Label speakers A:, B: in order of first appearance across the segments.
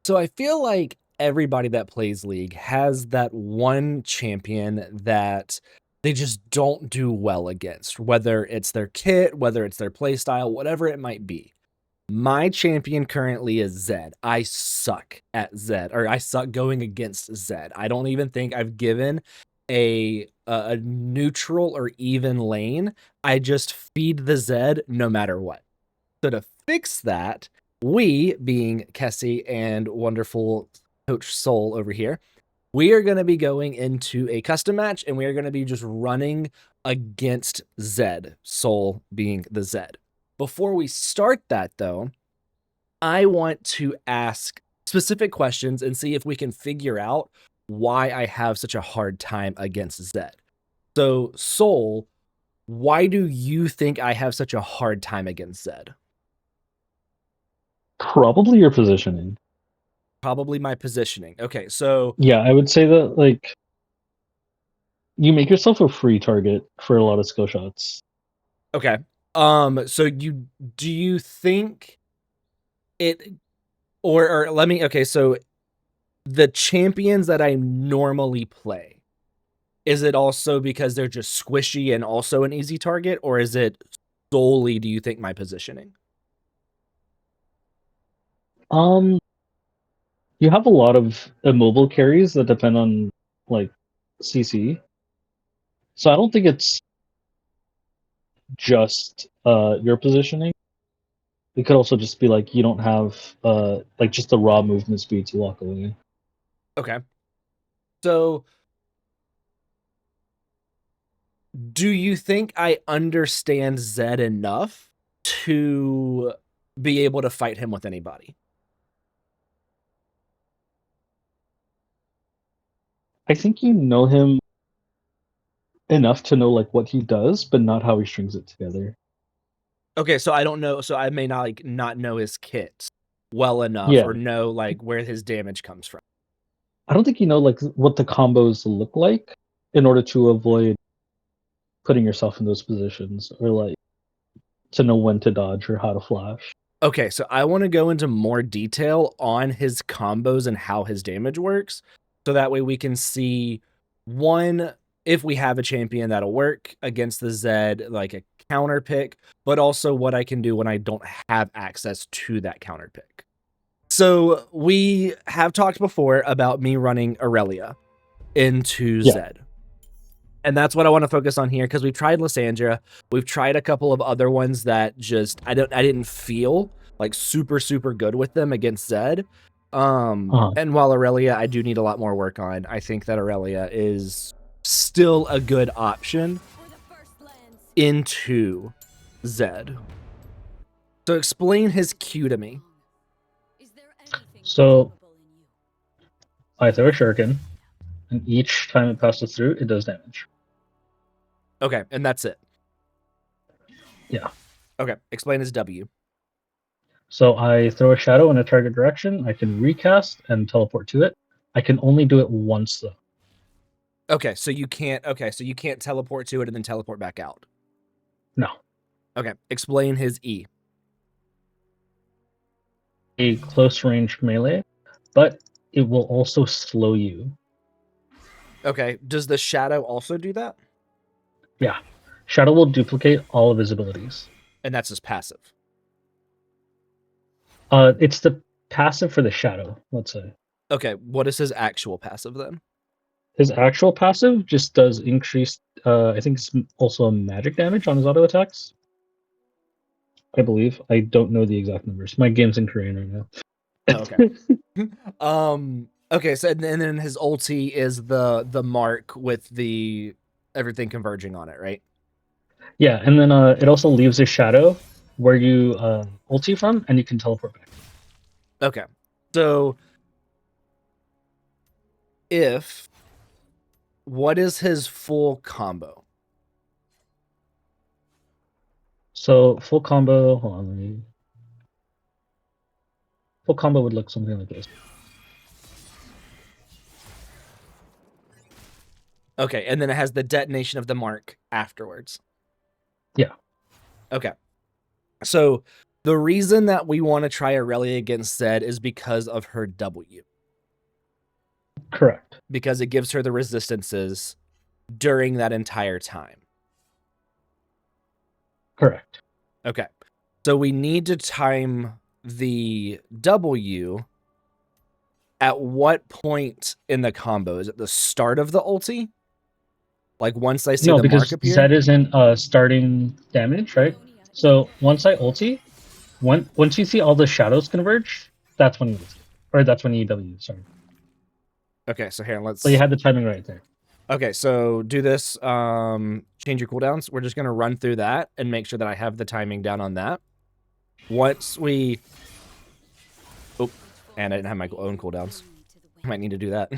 A: So I feel like everybody that plays League has that one champion that they just don't do well against, whether it's their kit, whether it's their playstyle, whatever it might be. My champion currently is Zed. I suck at Zed, or I suck going against Zed. I don't even think I've given a neutral or even lane. I just feed the Zed no matter what. So to fix that, we, being Kessie and wonderful Coach Soul over here, we are going to be going into a custom match and we are going to be just running against Zed, Soul being the Zed. Before we start that, though, I want to ask specific questions and see if we can figure out why I have such a hard time against Zed. So, Soul, why do you think I have such a hard time against Zed?
B: Probably your positioning.
A: Probably my positioning. Okay, so
B: Yeah, I would say that like you make yourself a free target for a lot of skill shots.
A: okay. So do you think it or let me okay, so the champions that I normally play, is it also because they're just squishy and also an easy target, or is it solely, do you think, my positioning?
B: Um, you have a lot of immobile carries that depend on like CC. So I don't think it's just your positioning. It could also just be like you don't have like just the raw movement speed to walk away.
A: Okay. So do you think I understand Zed enough to be able to fight him with anybody?
B: I think you know him enough to know like what he does, but not how he strings it together.
A: Okay, so I don't know, so I may not not know his kit well enough
B: Yeah.
A: or know like where his damage comes from.
B: I don't think you know like what the combos look like in order to avoid putting yourself in those positions or like to know when to dodge or how to flash.
A: Okay, so I want to go into more detail on his combos and how his damage works. So that way we can see one, if we have a champion that'll work against the Zed, like a counter pick, but also what I can do when I don't have access to that counter pick. So we have talked before about me running Aurelia into
B: Yeah.
A: Zed. And that's what I want to focus on here because we've tried Lysandra. We've tried a couple of other ones that just I didn't feel like super good with them against Zed.
B: Uh-huh.
A: And while Aurelia I do need a lot more work on, I think that Aurelia is still a good option into Zed. So explain his Q to me.
B: So I throw a shuriken, and each time it passes through, it does damage.
A: Okay, and that's it.
B: Yeah.
A: Okay, explain his W.
B: So I throw a shadow in a target direction. I can recast and teleport to it. I can only do it once though.
A: Okay, so you can't teleport to it and then teleport back out.
B: No.
A: Okay, explain his E.
B: A close range melee, but it will also slow you.
A: Okay, does the shadow also do that?
B: Yeah. Shadow will duplicate all of his abilities.
A: And that's his passive.
B: It's the passive for the shadow, let's say.
A: Okay, what is his actual passive then?
B: His actual passive just does increased, I think it's also a magic damage on his auto attacks. I believe. I don't know the exact numbers. My game's in Korean right now.
A: Oh, okay. Okay, so and then his ulti is the mark with the everything converging on it, right?
B: Yeah, and then it also leaves a shadow where you ulti from, and you can teleport back.
A: Okay. So if what is his full combo?
B: So full combo, hold on, full combo would look something like this.
A: Okay, and then it has the detonation of the mark afterwards.
B: Yeah.
A: Okay. So The reason that we want to try Aurelia against Zed is because of her W.
B: Correct.
A: Because it gives her the resistances during that entire time.
B: Correct.
A: Okay. So we need to time the W at what point in the combo? Is it the start of the ulti? Like once I see
B: No,
A: the mark
B: because
A: appear?
B: Zed isn't starting damage, right? So once I ulti, once you see all the shadows converge, that's when you ulti. Or that's when you W, sorry.
A: Okay, so here, let's...
B: So you had the timing right there.
A: Okay, so do this, change your cooldowns. We're just going to run through that and make sure that I have the timing down on that. Once we... Oh, and I didn't have my own cooldowns. I might need to do that.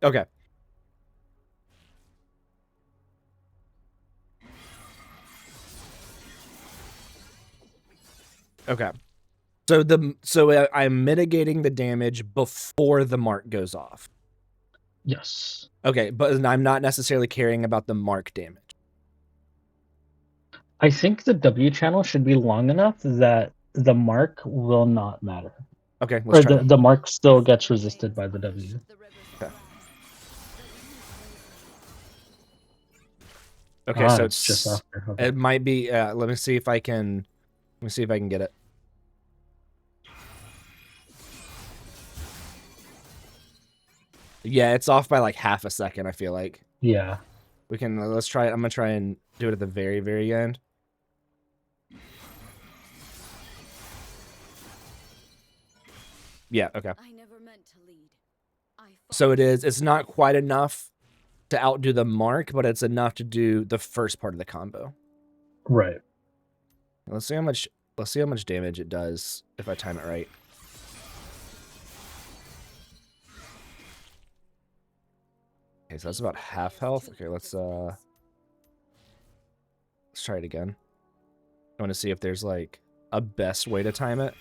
A: Okay. Okay. So I'm mitigating the damage before the mark goes off.
B: Yes.
A: Okay, but I'm not necessarily caring about the mark damage.
B: I think the W channel should be long enough that the mark will not matter.
A: Okay, let's try that.
B: The mark still gets resisted by the W.
A: Okay. Okay, so it's
B: just after. Okay.
A: It might be. Let me see if I can. Let me see if I can get it. Yeah, it's off by like half a second. I feel like.
B: Yeah.
A: We can. Let's try it. I'm gonna try and do it at the very, very end. Yeah. Okay. So it is. It's not quite enough to outdo the mark, but it's enough to do the first part of the combo.
B: Right.
A: Let's see how much. Let's see how much damage it does if I time it right. Okay, so that's about half health. Okay, let's try it again. I want to see if there's like a best way to time it.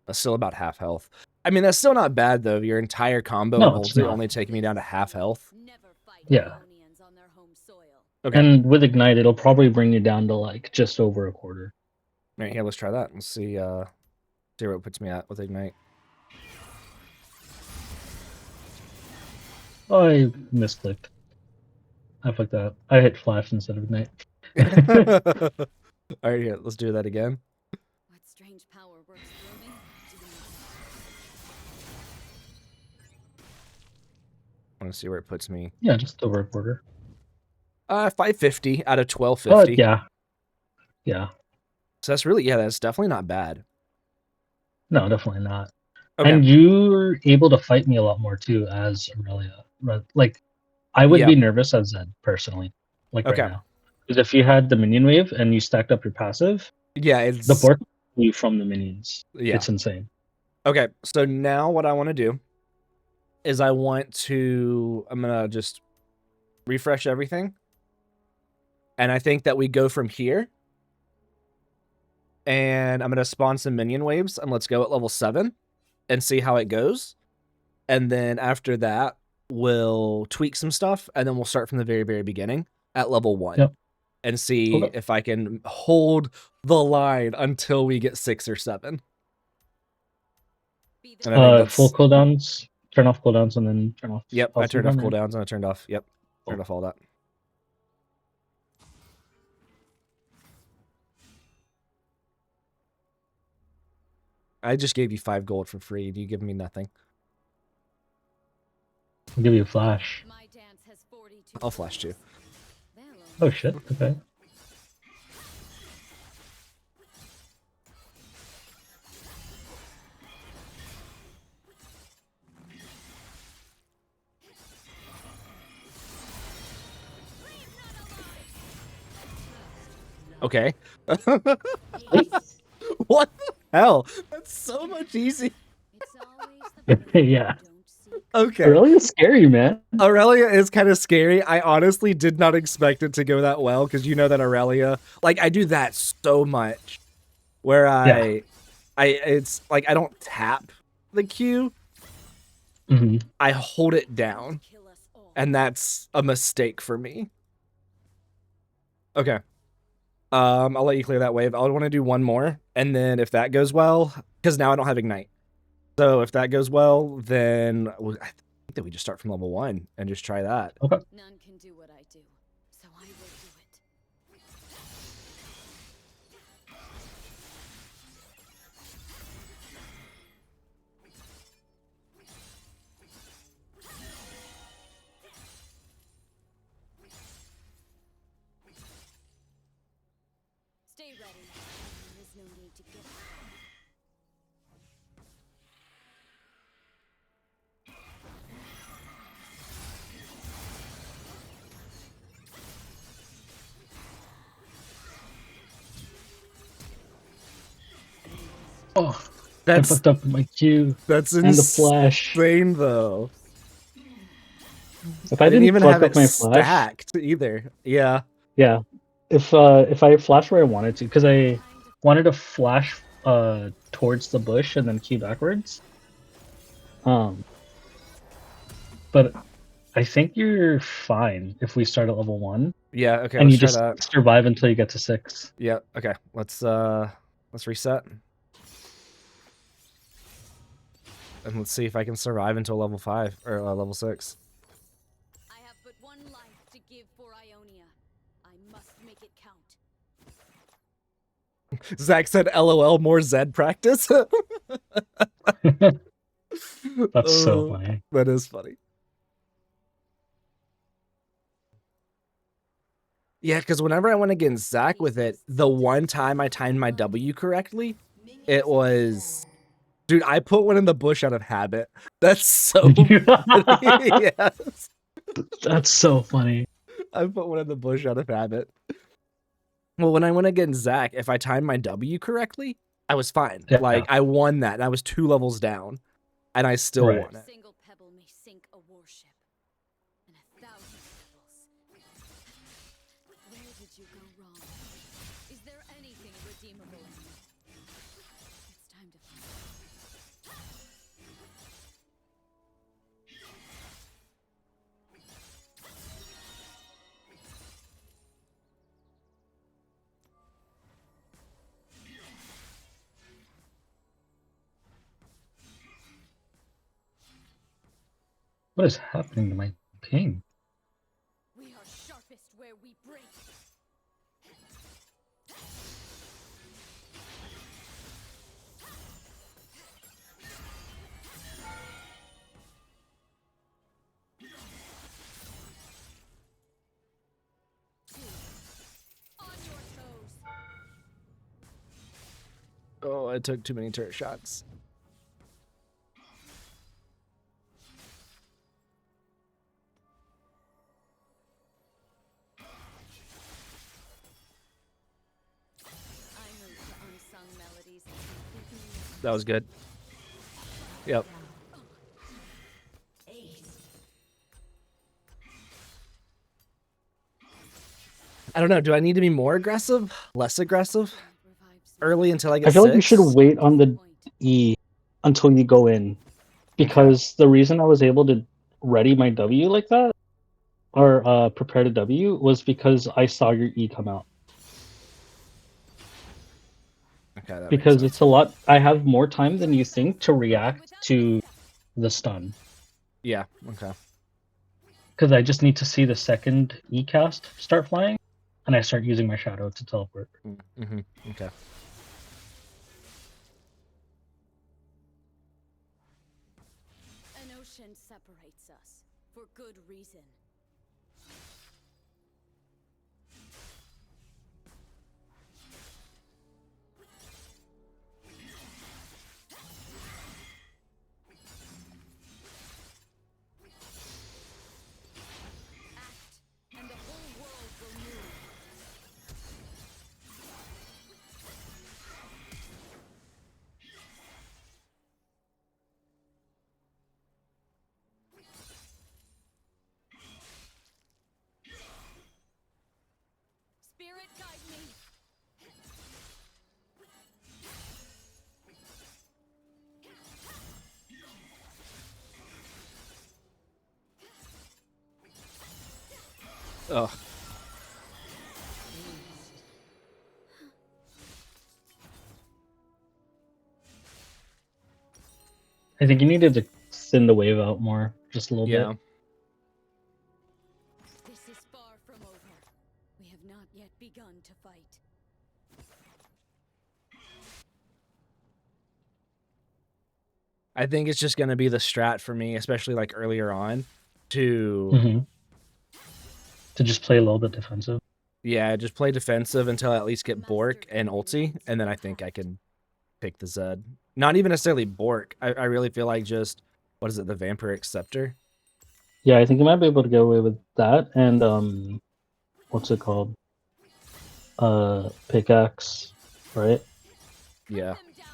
A: That's still about half health. I mean, that's still not bad though. Your entire combo only taking me down to half health.
B: Yeah.
A: Okay.
B: And with Ignite, it'll probably bring you down to like just over a quarter.
A: All right, here, let's try that. Let's see where it puts me at with Ignite.
B: Oh, I misclicked. I fucked that. I hit flash instead of Ignite.
A: All right, here, let's do that again.
C: What strange power works through me?
A: I want to see where it puts me.
B: Yeah, just over a quarter.
A: 550 out of 1250.
B: Yeah. Yeah.
A: So that's really, that's definitely not bad.
B: No, definitely not.
A: Okay.
B: And you were able to fight me a lot more too as Aurelia. Like, I would be nervous as Zed personally, like right now. Because if you had the minion wave and you stacked up your passive,
A: it's
B: the board you from the minions.
A: Yeah,
B: it's insane.
A: Okay, so now what I want to do is I'm gonna just refresh everything. And I think that we go from here. And I'm going to spawn some minion waves. And let's go at level 7 and see how it goes. And then after that, we'll tweak some stuff. And then we'll start from the very, very beginning at level 1. And see if I can hold the line until we get 6 or 7.
B: Full cooldowns, turn off cooldowns, and then turn off.
A: Yep, I turned off cooldowns and I turned off. Yep, turned off all that. I just gave you 5 gold for free. You give me nothing.
B: I'll give you a flash.
A: I'll flash too.
B: Oh shit, okay.
A: Okay. What the hell? That's so much easier.
B: Yeah.
A: Okay.
B: Aurelia's scary, man.
A: Aurelia is kind of scary. I honestly did not expect it to go that well because you know that Aurelia, like I do that so much where it's like I don't tap the Q. I hold it down. And that's a mistake for me. Okay. I'll let you clear that wave. I would want to do one more, and then if that goes well, because now I don't have ignite. So if that goes well, then I think that we just start from level 1 and just try that.
B: Okay.
C: None can do what I do, so I will do it. Stay ready. There is no need to get.
B: Oh, I
A: That's
B: fucked up my Q
A: that's
B: and the flash.
A: insane though.
B: If
A: I
B: I
A: didn't
B: didn't
A: even
B: fuck
A: have
B: up
A: it
B: my flash,
A: stacked either. Yeah.
B: yeah. If I flashed where I wanted to, because I wanted to flash towards the bush and then Q backwards. But I think you're fine if we start at level 1
A: Yeah, okay,
B: and
A: let's
B: you
A: try
B: just
A: that.
B: survive until you get to 6.
A: Yeah, okay. Let's reset. And let's see if I can survive until level 5 or level 6.
C: I have but one life to give for Ionia. I must make it count.
A: Zach said LOL more Zed practice.
B: That's so
A: Oh,
B: funny.
A: that is funny. Yeah, because whenever I went against Zach with it, the one time I timed my W correctly, it was, dude, I put one in the bush out of habit. That's so funny. Yes.
B: That's so funny.
A: I put one in the bush out of habit. Well, when I went against Zach, if I timed my W correctly, I was fine.
B: Yeah.
A: Like, I won that, and I was 2 levels down, and I still
B: Right.
A: won
C: A
A: it.
C: single pebble may sink a warship, and 1,000 pebbles. Where did you go wrong? Is there anything redeemable in me? It's time to find out.
B: What is happening to my ping?
C: We are sharpest where we break. On your toes.
A: Oh, I took too many turret shots.
C: I move to unsung melodies and completely
A: That was good. Yep. I don't know. Do I need to be more aggressive? Less aggressive?
C: revives me.
A: Early until I get
B: I feel like you should
A: 6?
B: wait on the
C: Point.
B: E until you go in. Because the reason I was able to ready my W like that, or prepare to W, was because I saw your E come out.
A: Okay, that makes
B: Because
A: sense.
B: it's a lot. I have more time than you think to react to the stun.
A: Yeah, okay.
B: Because I just need to see the second E cast start flying, and I start using my shadow to teleport.
A: Mm-hmm. Okay.
C: An ocean separates us for good reason. Act, and the whole world will move. Spirit guide me.
A: Oh,
B: I think you needed to thin the wave out more, just a little
A: Yeah.
B: bit.
C: This is far from over. We have not yet begun to fight.
A: I think it's just gonna be the strat for me, especially like earlier on, to
B: Hmm. To just play a little bit defensive.
A: yeah, just play defensive until I at least get Bork and ulti, and then I think I can pick the Zed. Not even necessarily Bork. I really feel like just what is it, the Vampiric Scepter?
B: Yeah, I think you might be able to get away with that, and what's it called? Pickaxe, right?
A: Yeah.
C: Them down.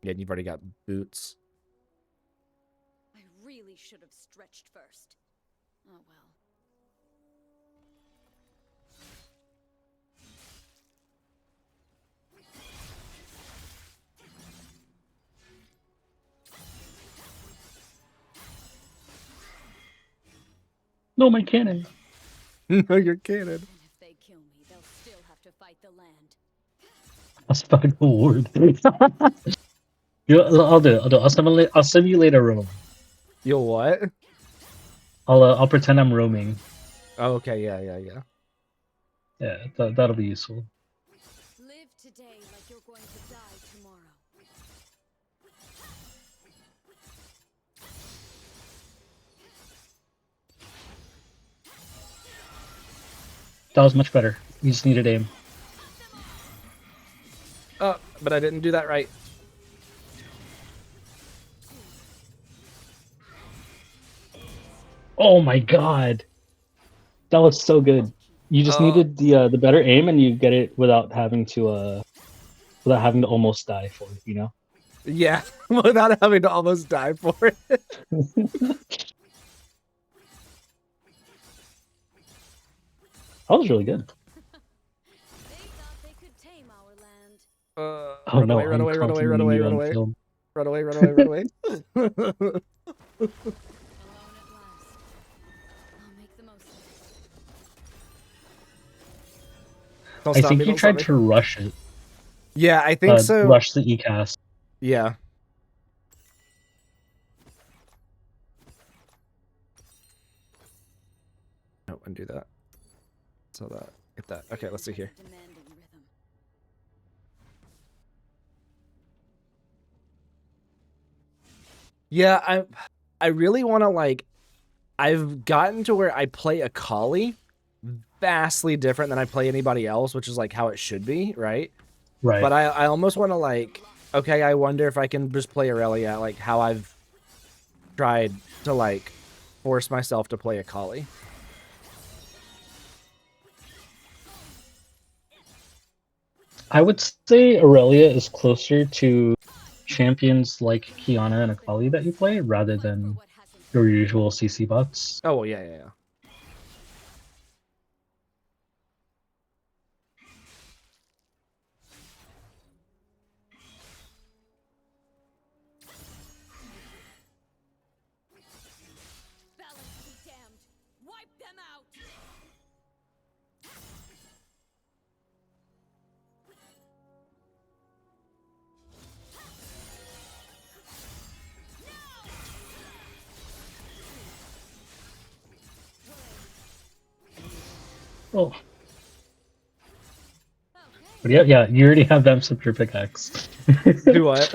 A: Yeah, and you've already got boots.
C: I really should have stretched first. Oh well.
B: No, my cannon.
A: No, you're kidding.
C: And if they kill me, they'll still have to fight the land.
B: I'll spag the ward. I'll do it. I'll simulate a roam.
A: You'll what?
B: I'll pretend I'm roaming.
A: Oh, okay, yeah.
B: Yeah, that'll be useful.
C: Live today like you're going to die tomorrow.
B: That was much better. You just needed aim.
A: Oh, but I didn't do that right.
B: Oh my god, that was so good. You just needed the better aim, and you get it without having to almost die for it. You know.
A: Yeah, without having to almost die for it.
B: That was really good.
C: They thought they could tame our land.
B: Oh
A: Run
B: no!
A: away, run
B: I'm
A: away, run away, run
B: constantly
A: away, run
B: on
A: away.
B: film.
A: Run away, run away, run away.
C: Alone at last. I'll make the most of it.
A: Don't
B: I
A: stop
B: think
A: me,
B: you
A: don't stop
B: tried
A: me.
B: to rush it.
A: Yeah, I think so.
B: Rush the ECAS.
A: Yeah. No, undo that. So that, get that. Okay, let's see here.
C: Demanding rhythm.
A: Yeah, I really want to like. I've gotten to where I play Akali vastly different than I play anybody else, which is like how it should be, right?
B: Right.
A: But I almost want to like. Okay, I wonder if I can just play Aurelia like how I've tried to like force myself to play Akali.
B: I would say Aurelia is closer to champions like Kiana and Akali that you play rather
C: Fight for
B: than
C: what hasn't
B: your usual CC bots.
A: Oh well, yeah.
C: balance be damned. Wipe them out.
B: Oh,
C: Okay.
B: but yeah, you already have them Scepter pickaxe.
A: Do what?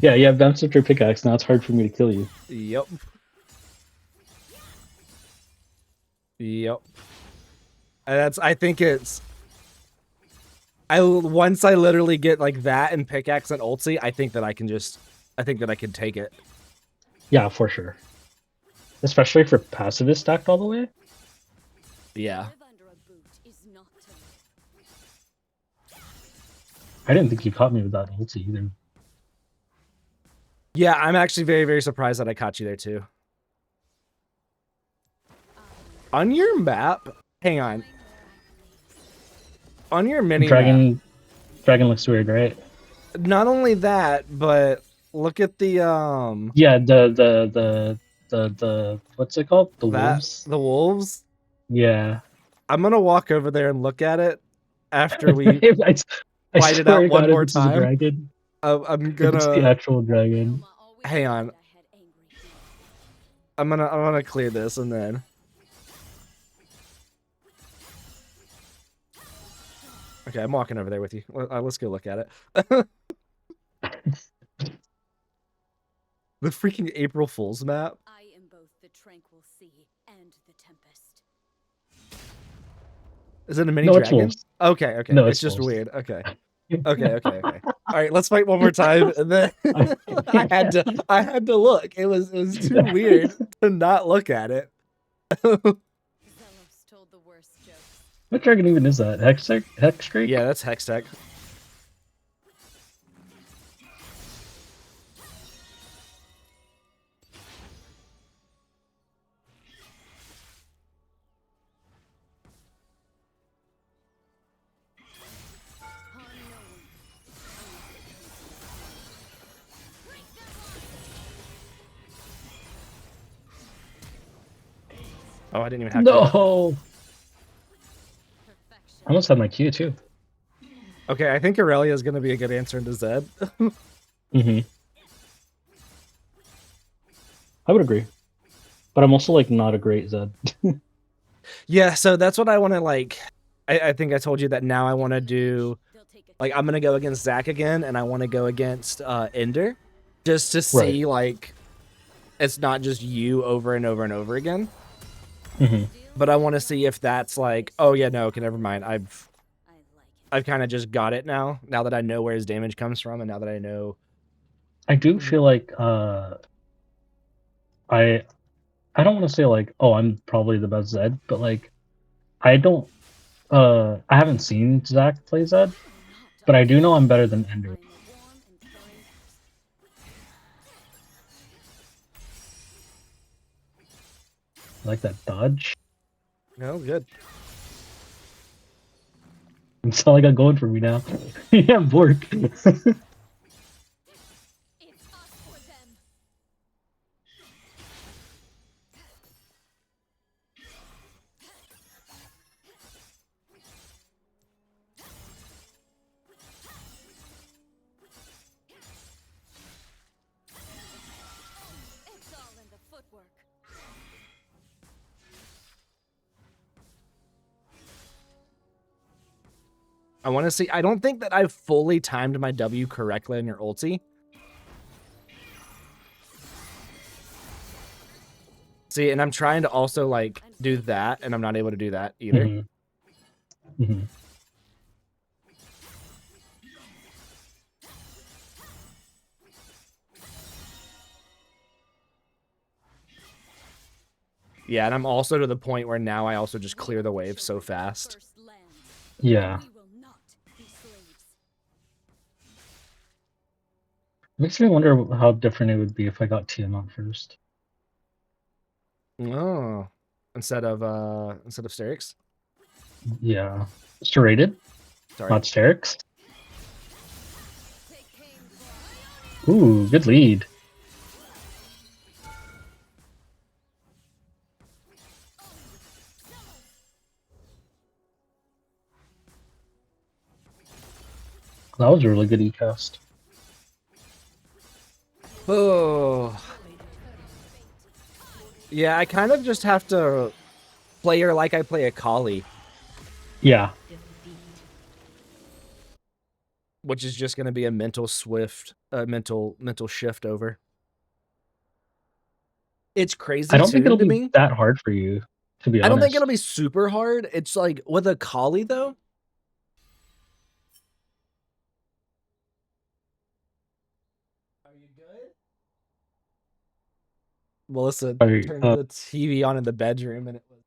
B: Yeah, you have them Scepter pickaxe. Now it's hard for me to kill you.
A: Yep. Yep. And that's. I think it's. Once I literally get like that and pickaxe and ulti, I think that I can just. I think that I can take it.
B: Yeah, for sure. Especially if your passive is stacked all the way.
A: Yeah.
C: Live under a boot is not to live.
B: I didn't think you caught me with that ulti either.
A: Yeah, I'm actually very, very surprised that I caught you there too. On your map, hang on. On your mini map,
B: Dragon looks weird, right?
A: not only that, but look at the
B: Yeah, the The what's it called? The wolves.
A: The wolves.
B: Yeah.
A: I'm gonna walk over there and look at it after we
B: I
A: fight it
B: swear
A: out
B: to
A: one
B: God,
A: more
B: if it's a
A: time.
B: dragon,
A: I'm
B: if it's the
A: gonna
B: actual dragon.
C: Roma always
A: hang
C: said
A: on.
C: I had angry demons.
A: I'm gonna clear this and then. Okay, I'm walking over there with you. Let's go look at it. The freaking April Fool's map.
C: I am both the tranquil sea and the tempest.
A: Is it a mini
B: No, it's
A: dragon?
B: wolves.
A: Okay, okay.
B: No,
A: it's
B: it's
A: just
B: wolves.
A: weird. Okay. Okay. All right, let's fight one more time. And then I had to look. It was too weird to not look at it.
C: Zelos told the worst jokes.
B: What dragon even is that? Hexcreek?
A: Yeah, that's Hextech.
C: Harm no one. Break their hearts.
A: Oh, I didn't even have to.
B: No.
C: Perfection.
B: I almost had my Q too.
A: Okay, I think Aurelia is gonna be a good answer into Zed.
B: Mm-hmm. I would agree. But I'm also like not a great Zed.
A: Yeah, so that's what I want to like. I think I told you that now I want to do
C: They'll take a
A: like I'm gonna go against Zach again, and I want to go against Ender, just to see like it's not just you over and over and over again.
B: Mm-hmm.
A: But I want to see if that's like, oh yeah, no, okay, never mind.
C: I like it.
A: I've kind of just got it now that I know where his damage comes from, and now that I know.
B: I do feel like I don't want to say like, oh, I'm probably the best Zed, but like I don't I haven't seen Zach play Zed, but I do know I'm better than Ender.
C: I'm a warm and caring person.
B: I like that dodge.
A: No, good.
B: It's all I got going for me now. Yeah, Bork.
C: It's us or them. It's all in the footwork.
A: I want to see. I don't think that I've fully timed my W correctly in your ulti. See, and I'm trying to also like do that, and I'm not able to do that either.
B: Mm-hmm. Mm-hmm.
A: Yeah, and I'm also to the point where now I also just clear the wave so fast.
C: First lands.
B: Yeah.
C: We will not be slaves.
B: Makes me wonder how different it would be if I got Tiamat first.
A: Oh, instead of Sterix.
B: Yeah. Serrated,
A: Sorry.
B: not Sterix.
C: Take aim for
B: Ooh, good lead. That was a really good E-cast.
A: Oh. Yeah, I kind of just have to play her like I play a Kali,
B: Yeah.
A: which is just going to be a mental shift over. It's crazy.
B: I don't think
A: too,
B: it'll
A: to
B: be
A: me.
B: that hard for you, to be honest.
A: I don't think it'll be super hard. It's like with a Kali though. Are you good? Melissa turned the TV on in the bedroom, and it was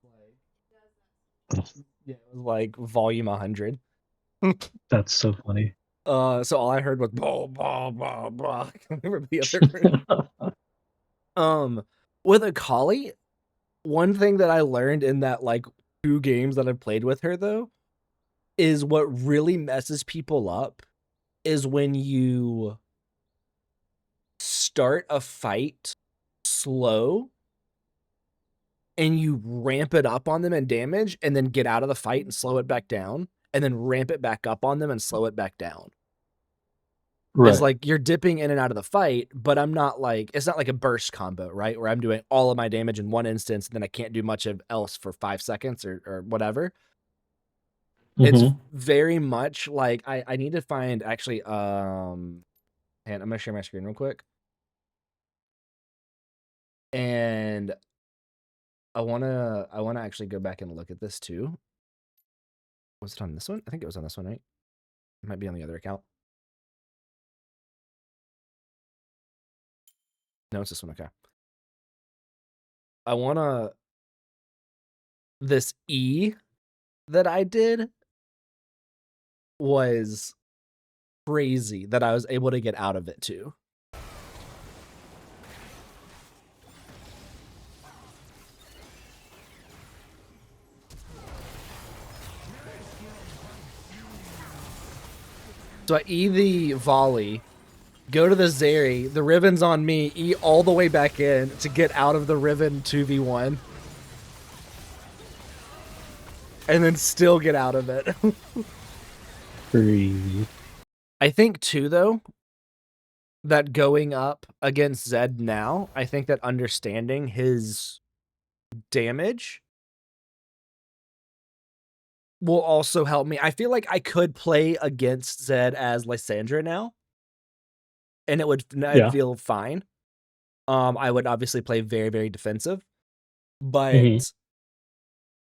A: like, yeah, it was like volume 100.
B: That's so funny.
A: So all I heard was blah blah blah blah from the other room. With Akali, one thing that I learned in that like 2 games that I've played with her though, is what really messes people up is when you start a fight slow and you ramp it up on them in damage and then get out of the fight and slow it back down, and then ramp it back up on them and slow it back down.
B: Right.
A: It's like you're dipping in and out of the fight, but I'm not like, it's not like a burst combo, right? Where I'm doing all of my damage in one instance and then I can't do much of else for 5 seconds or whatever. It's
B: Mhm.
A: very much like I need to find actually and I'm gonna share my screen real quick. And I wanna actually go back and look at this too. Was it on this one? I think it was on this one, right? It might be on the other account. No, it's this one. Okay. I wanna this E that I did was crazy that I was able to get out of it too. So I E the volley, go to the Zeri, the Riven's on me, E all the way back in to get out of the Riven 2v1. And then still get out of it.
B: Crazy.
A: I think too, though, that going up against Zed now, I think that understanding his damage will also help me. I feel like I could play against Zed as Lysandra now, and it would I'd feel fine. I would obviously play very, very defensive, but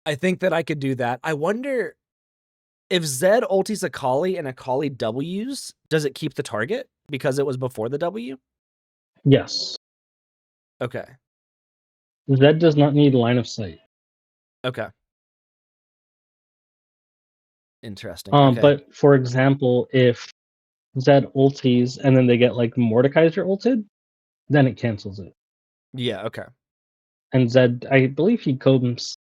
A: I think that I could do that. I wonder if Zed ultis Akali and Akali W's, does it keep the target because it was before the W?
B: Yes.
A: Okay.
B: Zed does not need line of sight.
A: Okay. Interesting. Okay.
B: But for example, if Zed ultis and then they get like Mordekaiser ulted, then it cancels it.
A: Yeah, okay.
B: And Zed, I believe he comes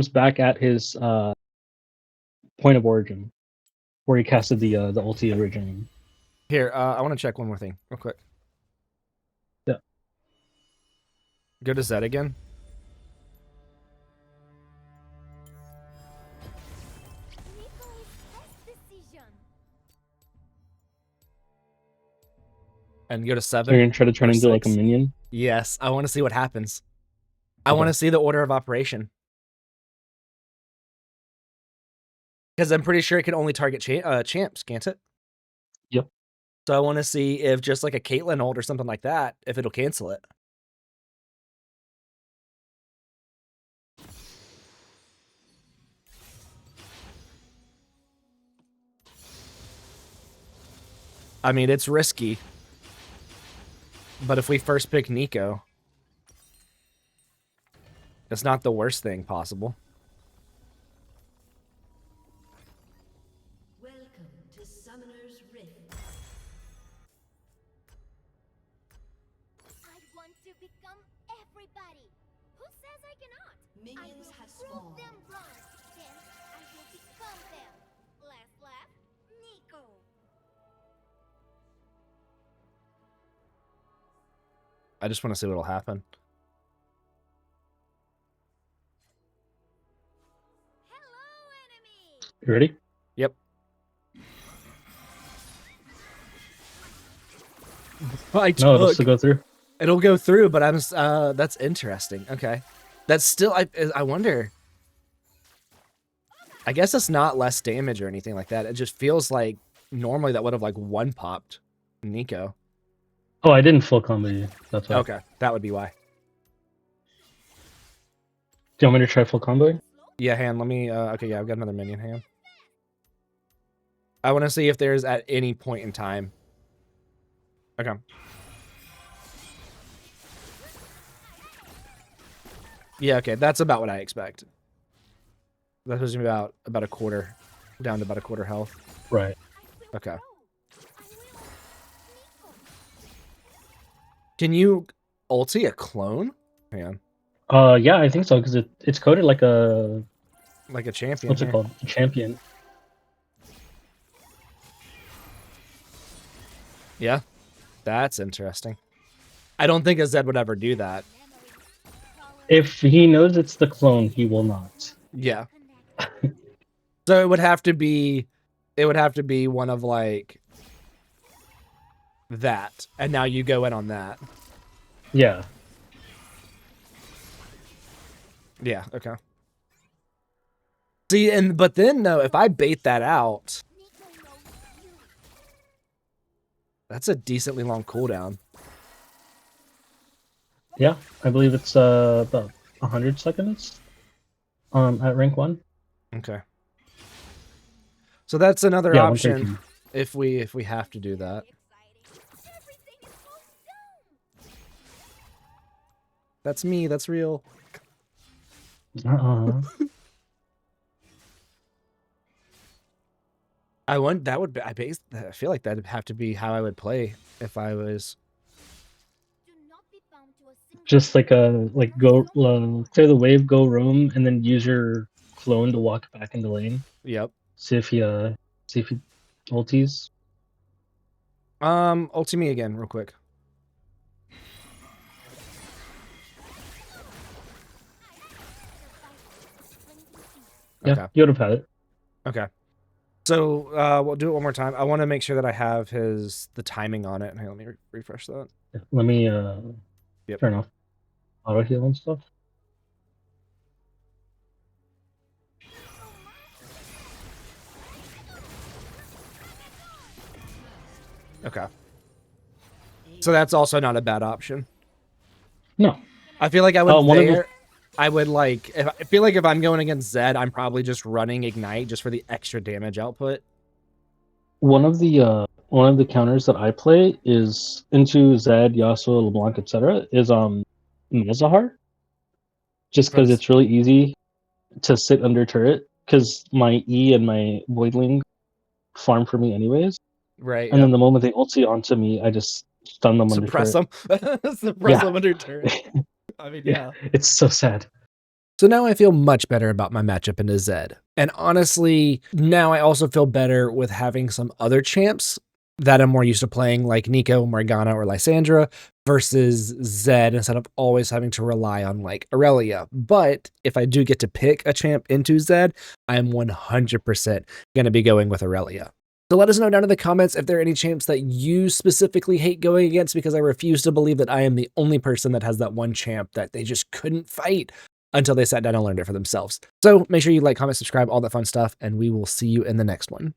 B: back at his point of origin, where he casted the ulti originally.
A: Here, I want to check one more thing real quick.
B: Yeah.
A: Go to Zed again. And go to 7.
B: So you're gonna try to turn
A: or
B: into like a
A: 6.
B: minion?
A: Yes, I want to see what happens. I
B: Okay.
A: want to see the order of operation. Because I'm pretty sure it can only target champs, can't it?
B: Yep.
A: So I want to see if just like a Caitlyn ult or something like that, if it'll cancel it. I mean, it's risky. But if we first pick Neeko, it's not the worst thing possible.
D: Welcome to Summoner's Rift.
E: I want to become everybody. Who says I cannot?
D: Minions have
E: Prove
D: spawned.
E: them wrong. Then I will become them. Last laugh, Neeko.
A: I just want to see what'll happen.
E: Hello, enemy.
B: You ready?
A: Yep.
B: No, it'll still go through.
A: It'll go through, but I'm that's interesting. Okay. That's still I wonder. I guess it's not less damage or anything like that. It just feels like normally that would have like one popped Neeko.
B: Oh, I didn't full combo you. That's why.
A: Okay, that would be why.
B: Do you want me to try full combo?
A: Yeah, hand, let me okay, yeah, I've got another minion hand. I want to see if there's at any point in time. Okay. Yeah, okay, that's about what I expect. That was about a quarter, down to about a quarter health.
B: Right.
A: Okay. Can you ulti a clone? Man,
B: Yeah, I think so because it's coded like a
A: like a champion.
B: what's it
A: here.
B: called? A champion.
A: Yeah, that's interesting. I don't think a Zed would ever do that.
B: If he knows it's the clone, he will not.
A: Yeah. So it would have to be one of like that. And now you go in on that.
B: Yeah.
A: Yeah, okay. See, but then no, if I bait that out, that's a decently long cooldown.
B: Yeah, I believe it's about 100 seconds at rank 1.
A: Okay. So that's another
B: Yeah,
A: option
B: 113.
A: if we have to do that.
E: Everything is closed down.
A: That's me, that's real. I feel like that'd have to be how I would play if I was.
E: Do not be bound to a single
B: Just like go clear the wave, go roam, and then use your clone to walk back into lane.
A: Yep.
B: See if he ulties.
A: Ulti me again real quick.
B: Yeah,
A: Okay.
B: you would have had it.
A: Okay. So we'll do it one more time. I want to make sure that I have the timing on it. Hey, let me refresh that.
B: Let me
A: Yep.
B: turn off auto heal and stuff.
A: Okay. So that's also not a bad option.
B: No.
A: I feel like I would
B: one of the-
A: I would like I feel like if I'm going against Zed, I'm probably just running Ignite just for the extra damage output.
B: One of the counters that I play is into Zed, Yasuo, LeBlanc, etc. is Malzahar. Just because it's really easy to sit under turret, because my E and my Voidling farm for me anyways.
A: Right.
B: And then the moment they ulti onto me, I just stun them
A: suppress
B: under turret.
A: them. Suppress
B: Yeah.
A: them under turret. I mean, yeah.
B: It's so sad.
A: So now I feel much better about my matchup into Zed. And honestly, now I also feel better with having some other champs that I'm more used to playing, like Nico, Morgana, or Lysandra, versus Zed, instead of always having to rely on like Aurelia. But if I do get to pick a champ into Zed, I'm 100% going to be going with Aurelia. So let us know down in the comments if there are any champs that you specifically hate going against, because I refuse to believe that I am the only person that has that one champ that they just couldn't fight until they sat down and learned it for themselves. So make sure you like, comment, subscribe, all that fun stuff, and we will see you in the next one.